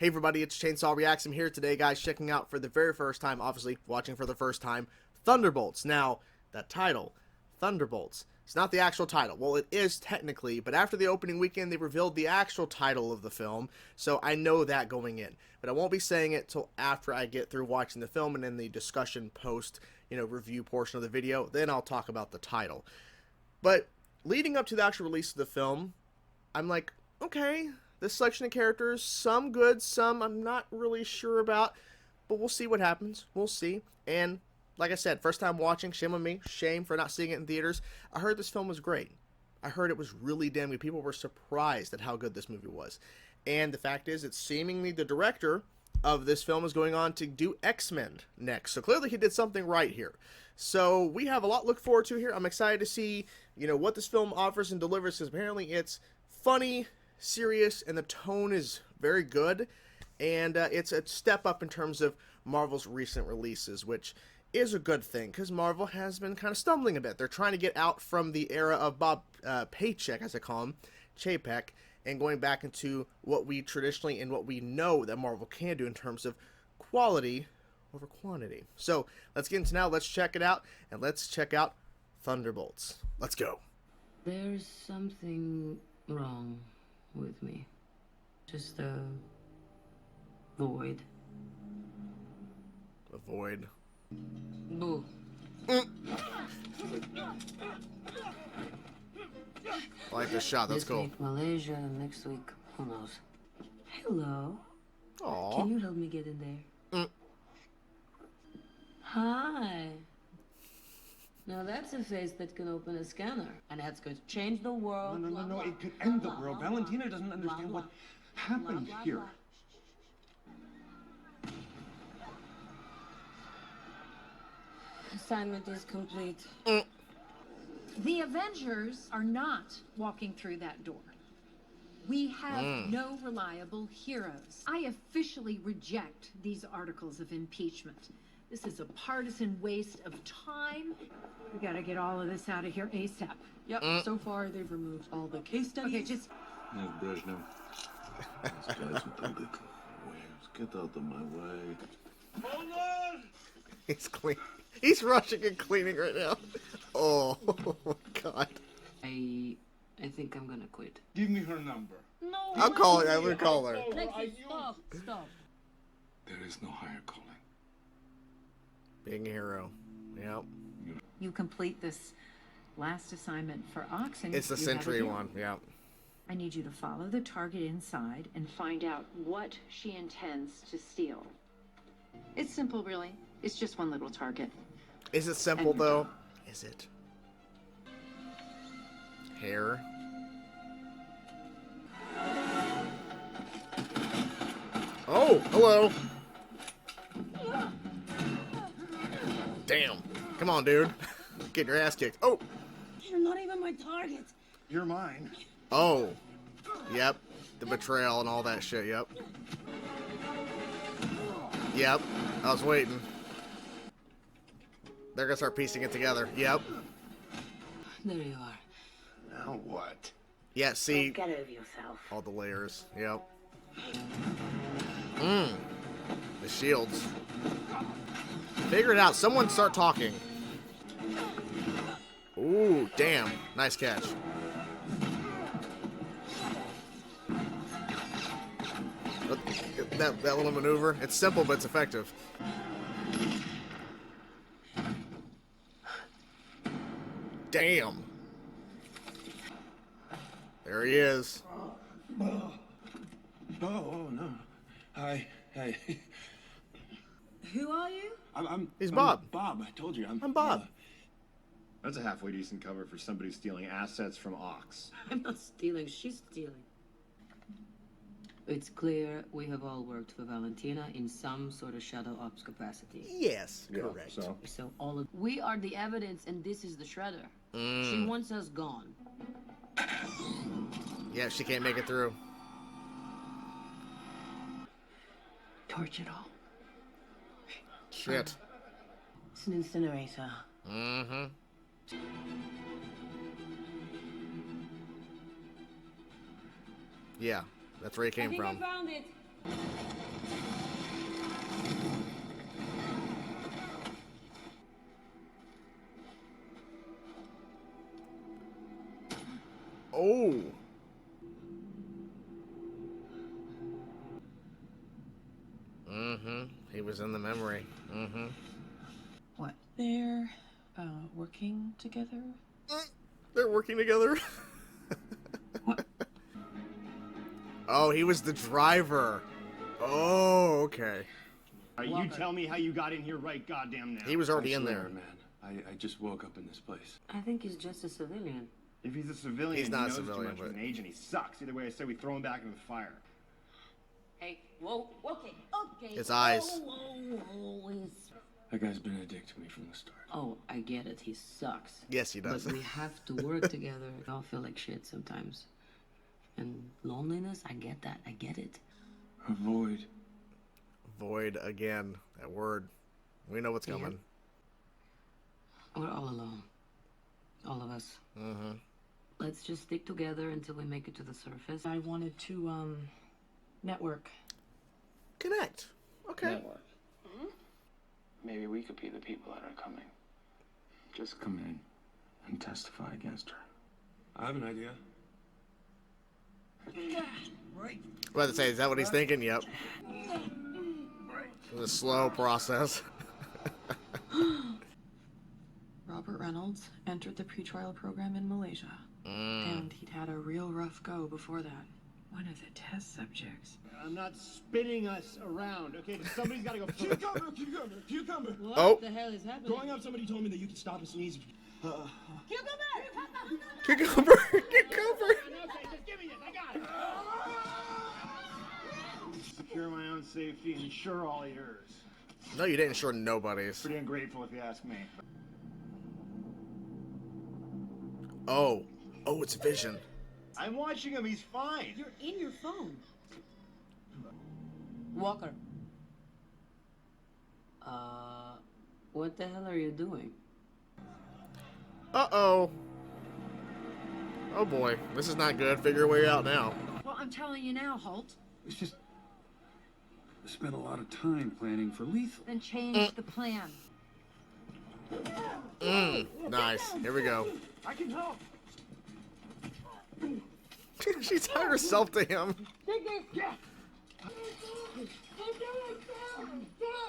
Hey everybody, it's Chainsaw Reacts. I'm here today, guys, checking out for the very first time, obviously watching for the first time, Thunderbolts. Now, that title, Thunderbolts, it's not the actual title. Well, it is technically, but after the opening weekend, they revealed the actual title of the film, so I know that going in. But I won't be saying it till after I get through watching the film and in the discussion post, review portion of the video, then I'll talk about the title. But leading up to the actual release of the film, I'm like, okay, this selection of characters, some good, some I'm not really sure about, but we'll see what happens. We'll see. And like I said, first time watching, shame on me, shame for not seeing it in theaters. I heard this film was great. I heard it was really damn good. People were surprised at how good this movie was. And the fact is, it's seemingly the director of this film is going on to do X-Men next. So clearly he did something right here. So we have a lot to look forward to here. I'm excited to see, what this film offers and delivers, because apparently it's funny, serious, and the tone is very good, and it's a step up in terms of Marvel's recent releases, which is a good thing, because Marvel has been kind of stumbling a bit. They're trying to get out from the era of Bob Paycheck, as I call him, Chapek, and going back into what we traditionally and what we know that Marvel can do in terms of quality over quantity. So let's get into now, let's check it out, and let's check out Thunderbolts. Let's go. There's something wrong with me. Just a void. A void. Boo. I like this shot, that's this cool. week Malaysia, next week, who knows? Hello. Aww. Can you help me get in there? Hi. Now that's a face that can open a scanner, and that's going to change the world. No, it could end the world. Valentina doesn't understand what happened here. Assignment is complete. The Avengers are not walking through that door. We have no reliable heroes. I officially reject these articles of impeachment. This is a partisan waste of time. We gotta get all of this out of here ASAP. Yep, so far they've removed all the case studies. Okay, just... Get out of my way. Hold on! He's clean. He's rushing and cleaning right now. Oh my god. I think I'm gonna quit. Give me her number. No. I'll call her. I will call her. Lexi, stop. There is no higher calling. Being a hero. Yep. You complete this last assignment for Ox, and It's the you have Sentry it here. one. Yep. I need you to follow the target inside and find out what she intends to steal. It's simple, really. It's just one little target. Is it simple And you're though? done. Is it? Hair. Oh, hello. Damn. Come on, dude. Get your ass kicked. Oh. You're not even my target. You're mine. Oh. Yep. The betrayal and all that shit. Yep. Yep. I was waiting. They're gonna start piecing it together. Yep. There you are. Now what? Yeah, see. Get over yourself. All the layers. Yep. The shields. Figure it out. Someone start talking. Ooh, damn. Nice catch. That little maneuver. It's simple, but it's effective. Damn. There he is. Oh, no. Hi. Who are you? He's Bob. Bob, I told you. I'm Bob. That's a halfway decent cover for somebody stealing assets from Ox. I'm not stealing, she's stealing. It's clear we have all worked for Valentina in some sort of shadow ops capacity. Yes, correct. So all of we are the evidence, and this is the shredder. She wants us gone. Yeah, she can't make it through. Torch it all. Shit. It's an incinerator. Mm-hmm. Yeah, that's where he came from. I found it. Oh. He was in the memory. What? They're working together? They're working together? What? Oh, he was the driver. Oh, okay. You tell me how you got in here right goddamn now. He was already I in swear, there. man. I just woke up in this place. I think he's just a civilian. If he's a civilian, He's not he a knows civilian, too much but- of an agent. He sucks. Either way, I say we throw him back into the fire. Hey, whoa, okay, okay. His eyes. That guy's been a dick to me from the start. Oh, I get it. He sucks. Yes, he does. But we have to work together. We all feel like shit sometimes. And loneliness, I get that. I get it. Avoid. Void again. That word. We know what's coming. We're all alone. All of us. Let's just stick together until we make it to the surface. I wanted to, network. Connect. Okay. Maybe we could be the people that are coming. Just come in and testify against her. I have an idea. Right. About to say, is that what he's thinking? Yep. It was a slow process. Robert Reynolds entered the pretrial program in Malaysia. And he'd had a real rough go before that. One of the test subjects. I'm not spinning us around, okay? Somebody's got to go. Cucumber, cucumber, cucumber. What Oh. the hell is happening? Growing up, somebody told me that you could stop a sneeze. Cucumber! Cucumber! Okay, just give me this. I got it. Secure my own safety and ensure all yours. No, you didn't ensure nobody's. Pretty ungrateful if you ask me. Oh. Oh, it's Vision. I'm watching him. He's fine. You're in your phone. Walker. What the hell are you doing? Uh-oh. Oh, boy. This is not good. Figure your way out now. Well, I'm telling you now, Holt. It's just... I spent a lot of time planning for lethal. Then change the plan. Nice. Here we go. I can help. She tied herself to him.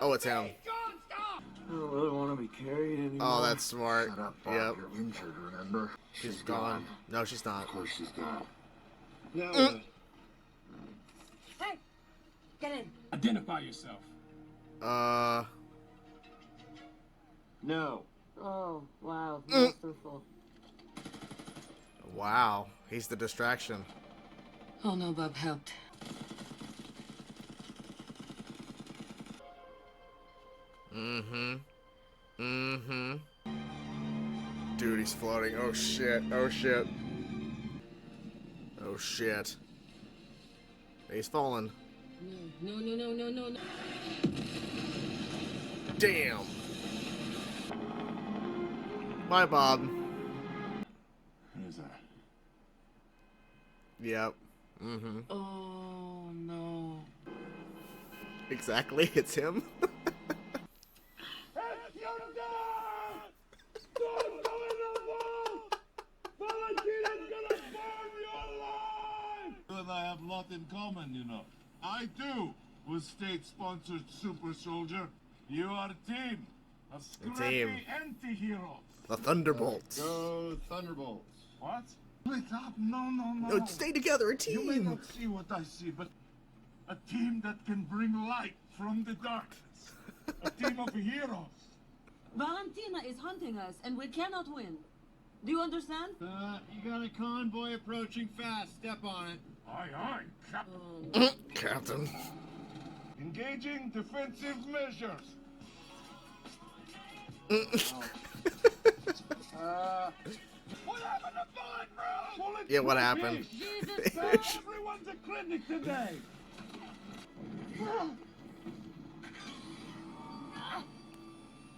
Oh, it's him. I don't really want to be carried anymore. Oh, that's smart. Shut up, Yep. Bob. You're injured, remember? She's gone. No, she's not. Of course she's gone. No. Hey, get in. Identify yourself. No. Oh, wow, masterful. Wow. He's the distraction. Oh no, Bob helped. Dude, he's floating. Oh, shit. Oh, shit. Oh, shit. He's falling. No. Damn. Bye, Bob. Who is that? Yep. Oh, no. Exactly. It's him. You and I have a lot in common, you know. I, too, was state-sponsored super soldier. You are a team of scrappy anti-heroes. The Thunderbolts. Go Thunderbolts. What? Split up? No. No, stay together, a You may team. not see what I see, but a team that can bring light from the darkness. A team of heroes. Valentina is hunting us, and we cannot win. Do you understand? You got a convoy approaching fast. Step on it. Aye, Captain. Captain. Engaging defensive measures. What happened to bulletproof? Bulletproof Yeah, what happened? Everyone's a clinic today.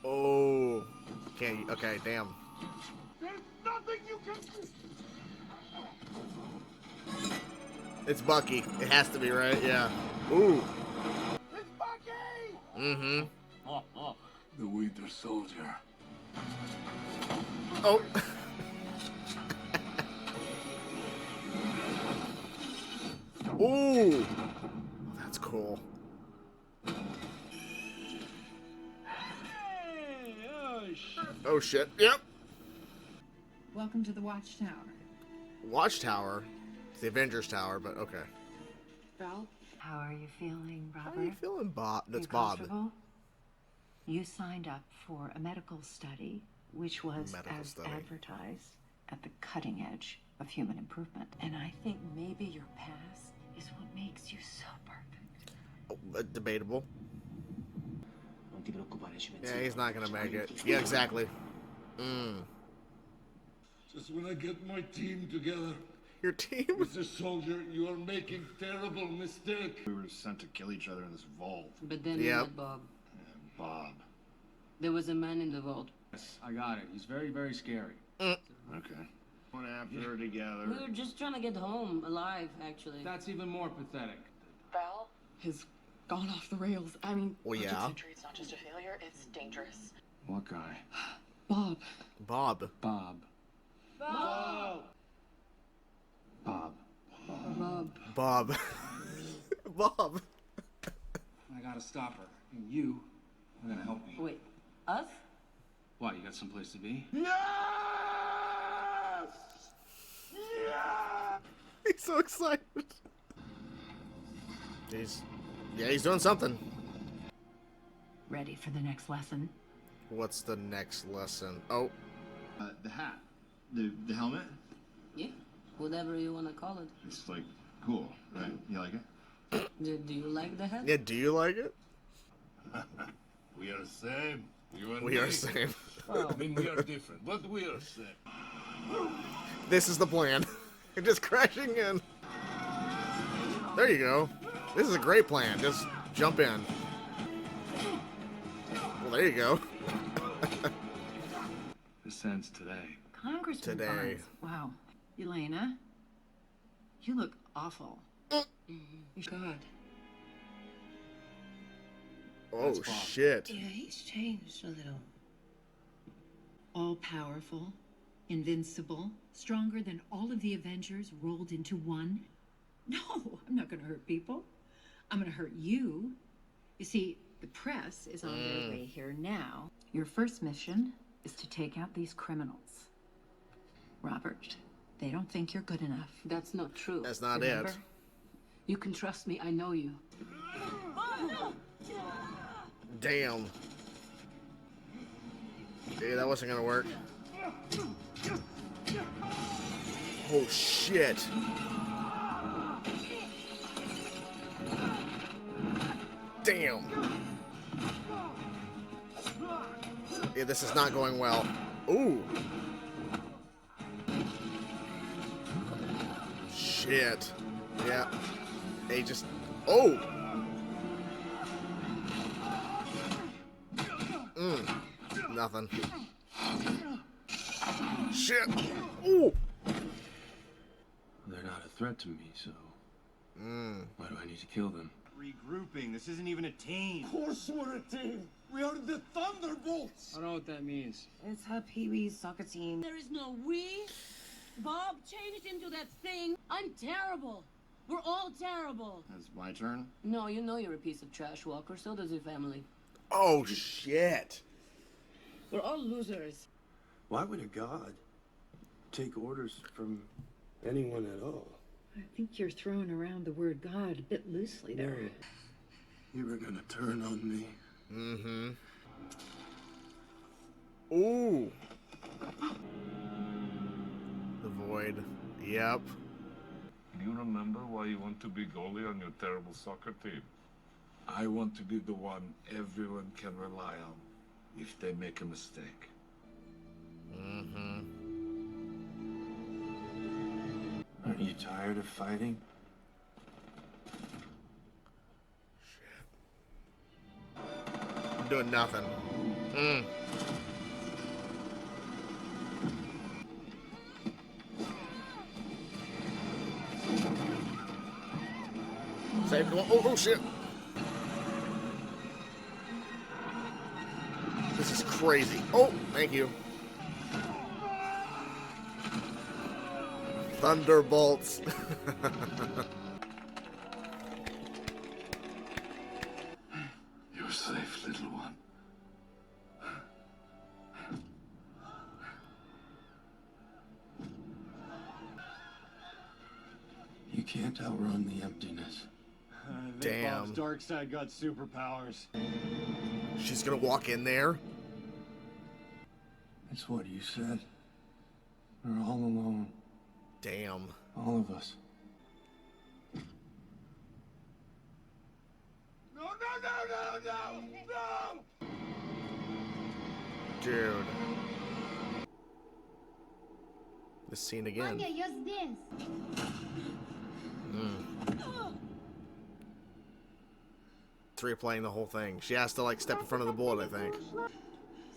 Oh. Can't. Okay, damn. There's nothing you can do. It's Bucky. It has to be, right? Yeah. Ooh. It's Bucky! Mm-hmm. The Winter Soldier. Oh. Ooh, that's cool. Oh shit! Yep. Welcome to the Watchtower. Watchtower. It's the Avengers Tower, but okay. Val? How are you feeling, Robert? How are you feeling, Bob? That's You Bob. comfortable? You signed up for a medical study, which was, as advertised, at the cutting edge of human improvement. And I think maybe your past is what makes you so perfect. Oh, debatable. Yeah, he's not gonna make it. Yeah, exactly. Just when I get my team together. Your team? Mr. Soldier, you are making terrible mistake. We were sent to kill each other in this vault. But then we met Bob. Yeah, Bob. There was a man in the vault. Yes, I got it. He's very, very scary. Okay. Went after her together. We were just trying to get home alive, actually. That's even more pathetic. Val has gone off the rails. I mean, well, yeah. Sentry, it's not just a failure, it's dangerous. What guy? Bob. Bob. Bob. Bob! Bob. Bob. Bob. Bob. I gotta stop her. And you are gonna help me. Wait, us? What, you got someplace to be? Yes! Yeah! He's so excited. He's doing something. Ready for the next lesson? What's the next lesson? Oh. The hat. The helmet? Yeah, whatever you want to call it. It's like cool, right? You like it? Do you like the hat? Yeah, do you like it? We are same. You and We are same. I mean, we are different, but we are same. This is the plan. You're just crashing in. There you go. This is a great plan. Just jump in. Well, there you go. This ends today. Congressman Today. Barnes. Wow. Yelena, you look awful. God. Oh, shit. Yeah, he's changed a little. All-powerful, invincible, stronger than all of the Avengers rolled into one. No, I'm not going to hurt people. I'm going to hurt you. You see, the press is on their way here now. Your first mission is to take out these criminals. Robert, they don't think you're good enough. That's not true. That's not Remember? it. You can trust me. I know you. Damn. Yeah, that wasn't gonna work. Oh, shit. Damn. Yeah, this is not going well. Ooh. Shit. Yeah. They just... Oh! Nothing. Shit! Ooh! They're not a threat to me, so... Why do I need to kill them? Regrouping. This isn't even a team. Of course we're a team. We are the Thunderbolts. I don't know what that means. It's her Pee-wee's soccer team. There is no we. Bob changed into that thing. I'm terrible. We're all terrible. It's my turn. No, you know you're a piece of trash, Walker. So does your family. Oh, shit. We're all losers. Why would a god take orders from anyone at all? I think you're throwing around the word God a bit loosely there. No. You were gonna turn on me. Mm-hmm. Ooh. The Void. Yep. Do you remember why you want to be goalie on your terrible soccer team? I want to be the one everyone can rely on if they make a mistake. Mm-hmm. Aren't you tired of fighting? I'm doing nothing. Save the one. Oh, shit. This is crazy. Oh, thank you. Thunderbolts. can't outrun the emptiness. I think Damn. Bob's dark side got superpowers. She's gonna walk in there. It's what you said. We're all alone. Damn. All of us. No, no, no, no, no, no! Dude. This scene again. It's replaying the whole thing. She has to like step in front of the bullet, I think.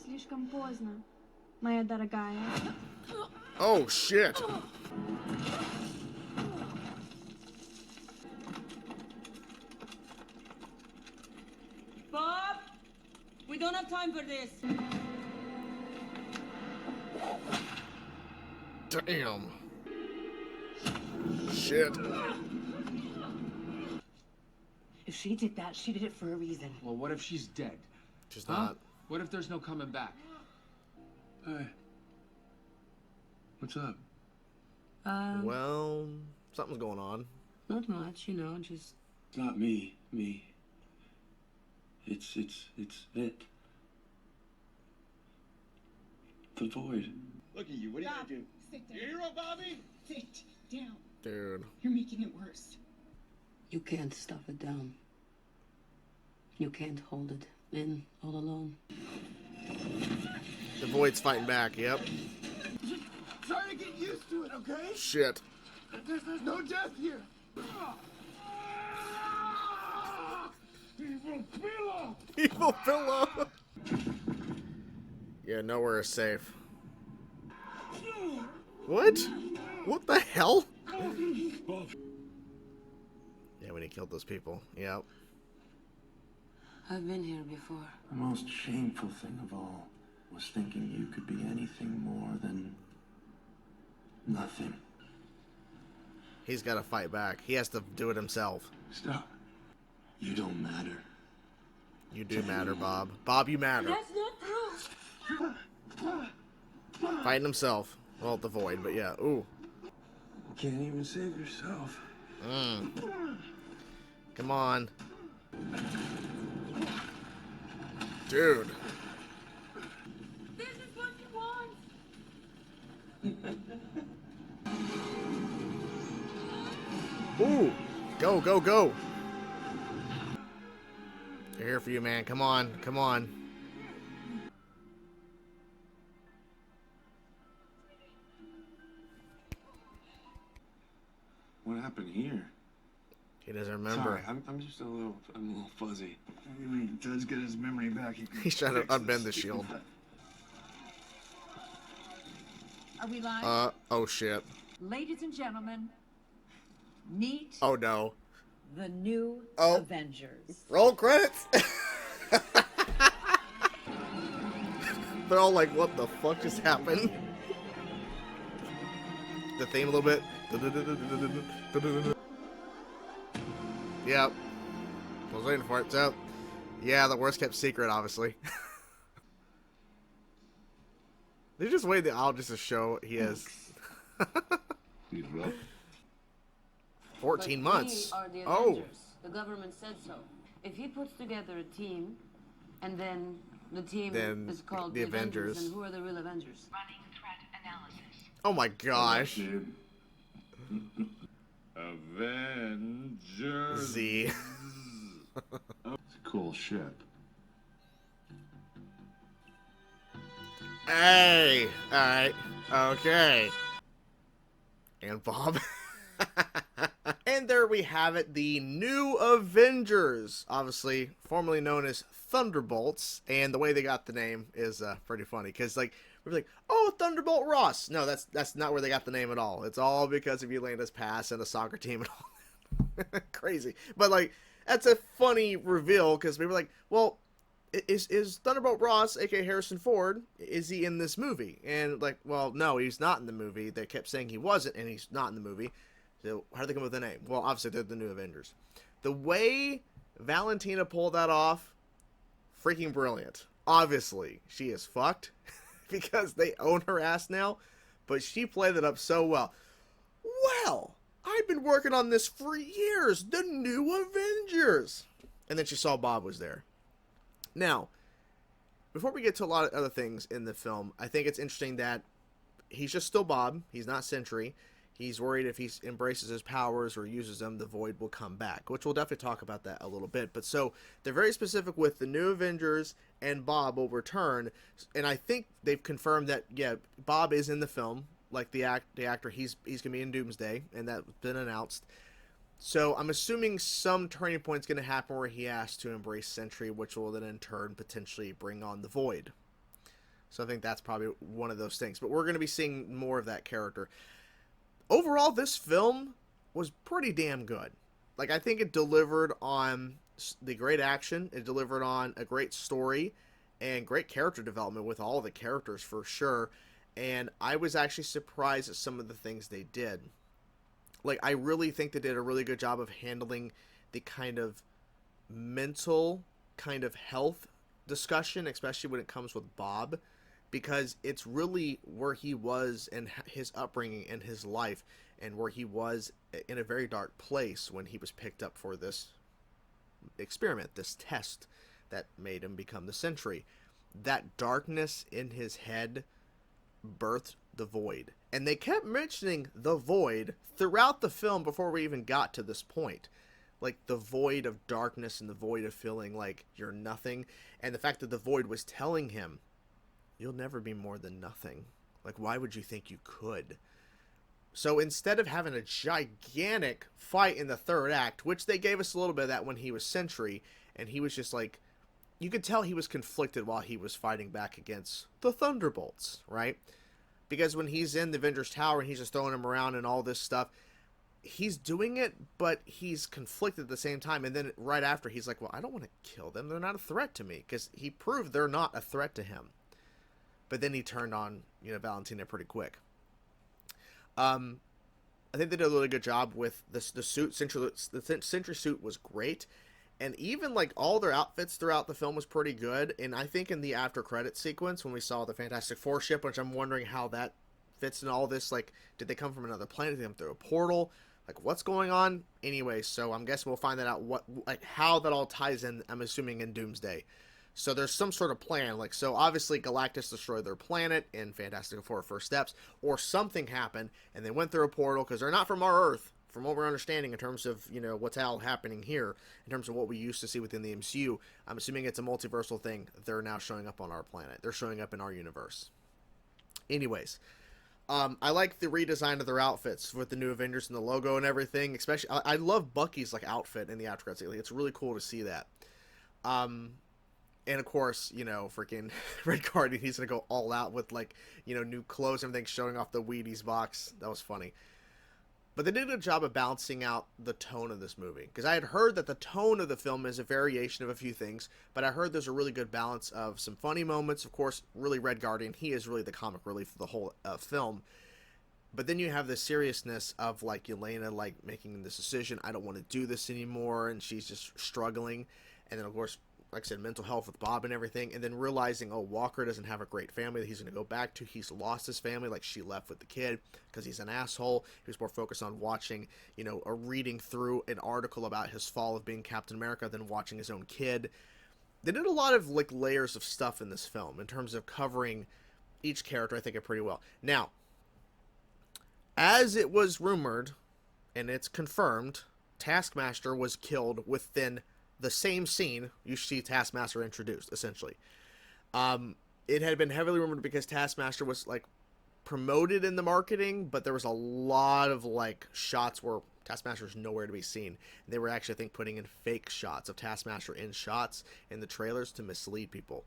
Слишком поздно, моя дорогая. Oh shit! Bob, we don't have time for this. Damn. Shit. If she did that, she did it for a reason. Well, what if she's dead? She's not. What if there's no coming back? Hey. What's up? Well, something's going on. Not much, you know, just... It's not me. It's it. The void. Look at you. What are you gonna do? Sit You hero, Bobby? Sit down. Dude. You're making it worse. You can't stuff it down. You can't hold it in all alone. The void's fighting back, yep. Just try to get used to it, okay? Shit. There's no death here. Evil pillow! Evil pillow! Yeah, nowhere is safe. What? What the hell? Yeah, when he killed those people. Yep. I've been here before. The most shameful thing of all was thinking you could be anything more than nothing. He's got to fight back. He has to do it himself. Stop. You don't matter. You do matter, Bob. Bob, you matter. That's not true. Fighting himself. Well, the void, but yeah. Ooh. You can't even save yourself. Come on. Dude. This is what you want. Ooh. Go, go, go. They're here for you, man. Come on. Come on. What happened here? He doesn't remember. Sorry, I'm just a little fuzzy. When he does get his memory back, he can He's trying to fix unbend the this. shield. Are we live? Oh shit. Ladies and gentlemen, meet Oh no. the new Oh. Avengers. Roll credits! They're all like, what the fuck just happened? The theme a little bit. Yep. I was waiting for it. So, yeah, the worst kept secret, obviously. They just waited the owl just to show he has 14 months. We are the Oh. Avengers. The government said so. If he puts together a team, and then the team Then is called the the Avengers, Avengers. and who are the real Avengers? Running threat analysis. Oh my gosh. Dude. Avengers. Z. It's a cool ship. Hey! Alright. Okay. And Bob. And there we have it, the new Avengers. Obviously, formerly known as Thunderbolts. And the way they got the name is pretty funny. Because, like, we're like, oh, Thunderbolt Ross. No, that's not where they got the name at all. It's all because of Yelena's past and a soccer team and all that. Crazy. But, like, that's a funny reveal because we were like, well, is Thunderbolt Ross, aka Harrison Ford, is he in this movie? And like, well, no, he's not in the movie. They kept saying he wasn't, and he's not in the movie. So how did they come up with the name? Well, obviously they're the new Avengers. The way Valentina pulled that off, freaking brilliant. Obviously, she is fucked because they own her ass now, but she played it up so well. Well, I've been working on this for years. The new Avengers. And then she saw Bob was there. Now, before we get to a lot of other things in the film, I think it's interesting that he's just still Bob. He's not Sentry. He's worried if he embraces his powers or uses them, the Void will come back, which we'll definitely talk about that a little bit. But so they're very specific with the new Avengers and Bob will return. And I think they've confirmed that, yeah, Bob is in the film. Like the actor, he's going to be in Doomsday, and that's been announced. So I'm assuming some turning point's going to happen where he has to embrace Sentry, which will then in turn potentially bring on the Void. So I think that's probably one of those things. But we're going to be seeing more of that character. Overall, this film was pretty damn good. Like, I think it delivered on the great action. It delivered on a great story and great character development with all the characters for sure. And I was actually surprised at some of the things they did. Like, I really think they did a really good job of handling the kind of mental kind of health discussion, especially when it comes with Bob, because it's really where he was and his upbringing and his life, and where he was in a very dark place when he was picked up for this experiment, this test that made him become the Sentry. That darkness in his head birthed the Void. And they kept mentioning the Void throughout the film before we even got to this point. Like, the void of darkness and the void of feeling like you're nothing. And the fact that the Void was telling him, you'll never be more than nothing. Like, why would you think you could? So instead of having a gigantic fight in the third act, which they gave us a little bit of that when he was Sentry, and he was just like, you could tell he was conflicted while he was fighting back against the Thunderbolts, right? Because when he's in the Avengers Tower and he's just throwing them around and all this stuff, he's doing it, but he's conflicted at the same time. And then right after, he's like, well, I don't want to kill them. They're not a threat to me. Because he proved they're not a threat to him. But then he turned on, Valentina pretty quick. I think they did a really good job with the suit. The Sentry suit was great. And even, like, all their outfits throughout the film was pretty good. And I think in the after credit sequence, when we saw the Fantastic Four ship, which I'm wondering how that fits in all this, like, did they come from another planet? Did they come through a portal? Like, what's going on? Anyway, so I'm guessing we'll find that out, how that all ties in, I'm assuming, in Doomsday. So there's some sort of plan. Like, so obviously Galactus destroyed their planet in Fantastic Four First Steps, or something happened, and they went through a portal, because they're not from our Earth, from what we're understanding in terms of, what's all happening here, in terms of what we used to see within the MCU. I'm assuming it's a multiversal thing. They're now showing up on our planet. They're showing up in our universe. Anyways, I like the redesign of their outfits with the new Avengers and the logo and everything. Especially, I love Bucky's, like, outfit in the after credits. Like, it's really cool to see that. And of course, freaking Red Guardian, he's gonna go all out with, like, new clothes, everything, showing off the Wheaties box. That was funny. But they did a good job of balancing out the tone of this movie. Because I had heard that the tone of the film is a variation of a few things, but I heard there's a really good balance of some funny moments. Of course, really Red Guardian, he is really the comic relief for the whole film. But then you have the seriousness of, like, Yelena, like, making this decision, I don't want to do this anymore, and she's just struggling. And then, of course, like I said, mental health with Bob and everything, and then realizing, oh, Walker doesn't have a great family that he's going to go back to. He's lost his family, like she left with the kid, because he's an asshole. He was more focused on watching, or reading through an article about his fall of being Captain America than watching his own kid. They did a lot of, like, layers of stuff in this film in terms of covering each character, I think, it pretty well. Now, as it was rumored, and it's confirmed, Taskmaster was killed within the same scene you see Taskmaster introduced, essentially. It had been heavily rumored because Taskmaster was, like, promoted in the marketing, but there was a lot of, like, shots where Taskmaster's nowhere to be seen. They were actually, I think, putting in fake shots of Taskmaster in shots in the trailers to mislead people.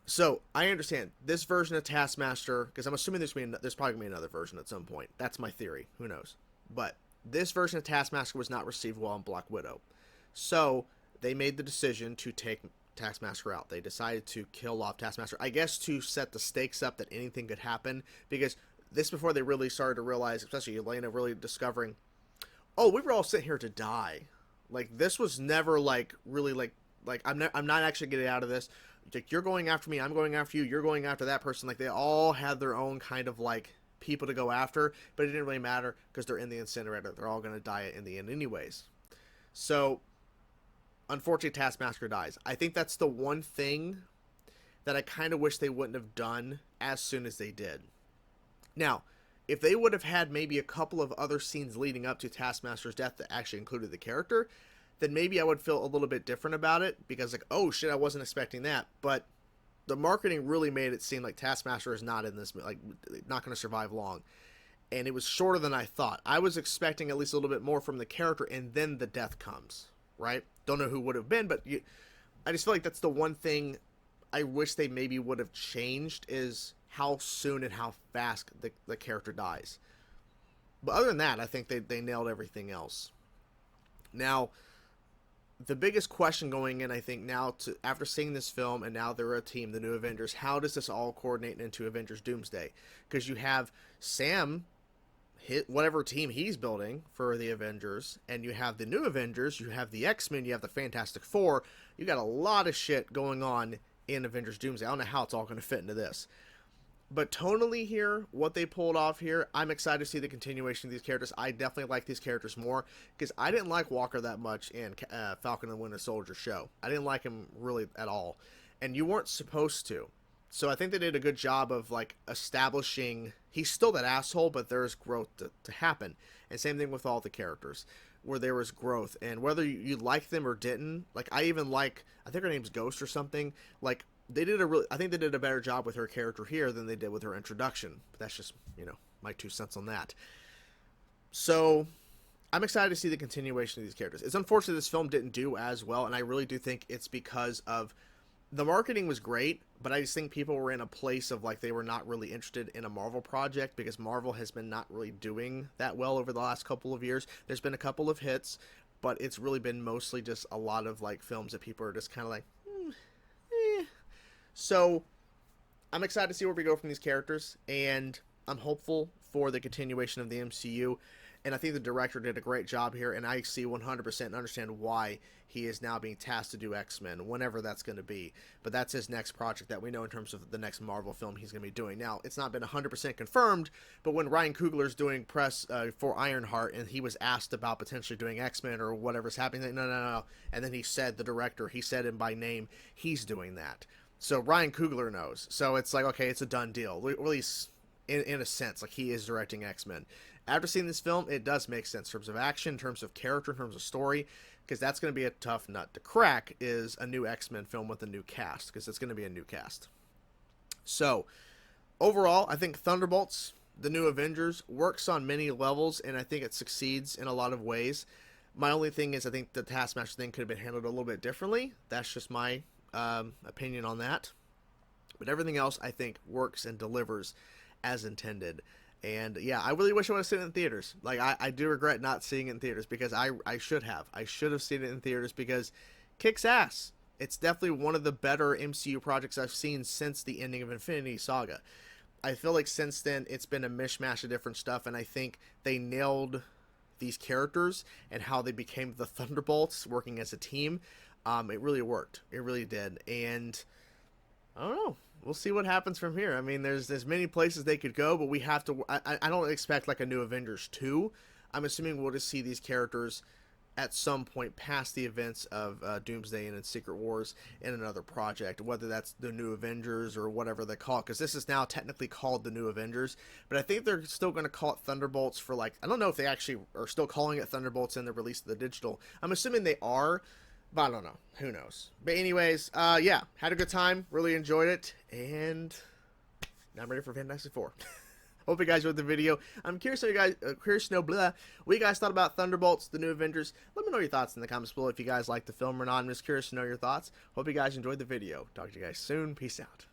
So, I understand this version of Taskmaster, because I'm assuming there's probably going to be another version at some point. That's my theory. Who knows? But this version of Taskmaster was not received well in Black Widow. So, they made the decision to take Taskmaster out. They decided to kill off Taskmaster, I guess to set the stakes up that anything could happen, because this before they really started to realize, especially Yelena really discovering, oh, we were all sitting here to die. Like, this was never, like, really, like I'm not actually getting out of this. Like, you're going after me, I'm going after you, you're going after that person. Like, they all had their own kind of, like, people to go after, but it didn't really matter because they're in the incinerator. They're all going to die in the end anyways. So, unfortunately, Taskmaster dies. I think that's the one thing that I kind of wish they wouldn't have done as soon as they did. Now, if they would have had maybe a couple of other scenes leading up to Taskmaster's death that actually included the character, then maybe I would feel a little bit different about it, because like, oh shit, I wasn't expecting that. But the marketing really made it seem like Taskmaster is not in this, like, not going to survive long. And it was shorter than I thought. I was expecting at least a little bit more from the character, and then the death comes, right? Don't know who would have been, but I just feel like that's the one thing I wish they maybe would have changed, is how soon and how fast the character dies. But other than that, I think they nailed everything else. Now, the biggest question going in, I think, now, after seeing this film, and now they're a team, the New Avengers, how does this all coordinate into Avengers Doomsday? Because you have Sam hit whatever team he's building for the Avengers, and you have the New Avengers, you have the X-Men, you have the Fantastic Four. You got a lot of shit going on in Avengers Doomsday. I don't know how it's all going to fit into this. But tonally here, what they pulled off here, I'm excited to see the continuation of these characters. I definitely like these characters more, because I didn't like Walker that much in Falcon and Winter Soldier show. I didn't like him really at all. And you weren't supposed to. So I think they did a good job of, like, establishing he's still that asshole, but there's growth to happen. And same thing with all the characters, where there was growth. And whether you liked them or didn't, like, I think her name's Ghost or something, like, I think they did a better job with her character here than they did with her introduction. But that's just, my 2 cents on that. So, I'm excited to see the continuation of these characters. It's unfortunate this film didn't do as well, and I really do think it's because of the marketing was great, but I just think people were in a place of, like, they were not really interested in a Marvel project, because Marvel has been not really doing that well over the last couple of years. There's been a couple of hits, but it's really been mostly just a lot of, like, films that people are just kind of like, So, I'm excited to see where we go from these characters, and I'm hopeful for the continuation of the MCU, and I think the director did a great job here, and I see 100% and understand why he is now being tasked to do X-Men, whenever that's going to be. But that's his next project that we know in terms of the next Marvel film he's going to be doing. Now, it's not been 100% confirmed, but when Ryan Coogler's doing press for Ironheart, and he was asked about potentially doing X-Men or whatever's happening, like, no. And then he said, the director, he said him by name, he's doing that. So Ryan Coogler knows. So it's like, okay, it's a done deal. At least in a sense, like, he is directing X-Men. After seeing this film, it does make sense in terms of action, in terms of character, in terms of story, because that's going to be a tough nut to crack, is a new X-Men film with a new cast, because it's going to be a new cast. So, overall, I think Thunderbolts, the New Avengers, works on many levels, and I think it succeeds in a lot of ways. My only thing is I think the Taskmaster thing could have been handled a little bit differently. That's just my opinion on that, but everything else I think works and delivers as intended. And yeah, I really wish I would have seen it in theaters. Like, I do regret not seeing it in theaters, because I should have seen it in theaters, because kicks ass. It's definitely one of the better MCU projects I've seen since the ending of Infinity Saga. I feel like since then it's been a mishmash of different stuff, and I think they nailed these characters and how they became the Thunderbolts working as a team. It really worked. It really did. And I don't know. We'll see what happens from here. I mean, there's many places they could go, but we have to... I don't expect, like, a new Avengers 2. I'm assuming we'll just see these characters at some point past the events of Doomsday and in Secret Wars in another project, whether that's the New Avengers or whatever they call it, because this is now technically called the New Avengers, but I think they're still going to call it Thunderbolts for, like... I don't know if they actually are still calling it Thunderbolts in the release of the digital. I'm assuming they are, but I don't know. Who knows? But anyways, yeah, had a good time. Really enjoyed it. And now I'm ready for Fantastic Four. Hope you guys enjoyed the video. I'm curious to know what you guys thought about Thunderbolts, the New Avengers. Let me know your thoughts in the comments below if you guys liked the film or not. I'm just curious to know your thoughts. Hope you guys enjoyed the video. Talk to you guys soon. Peace out.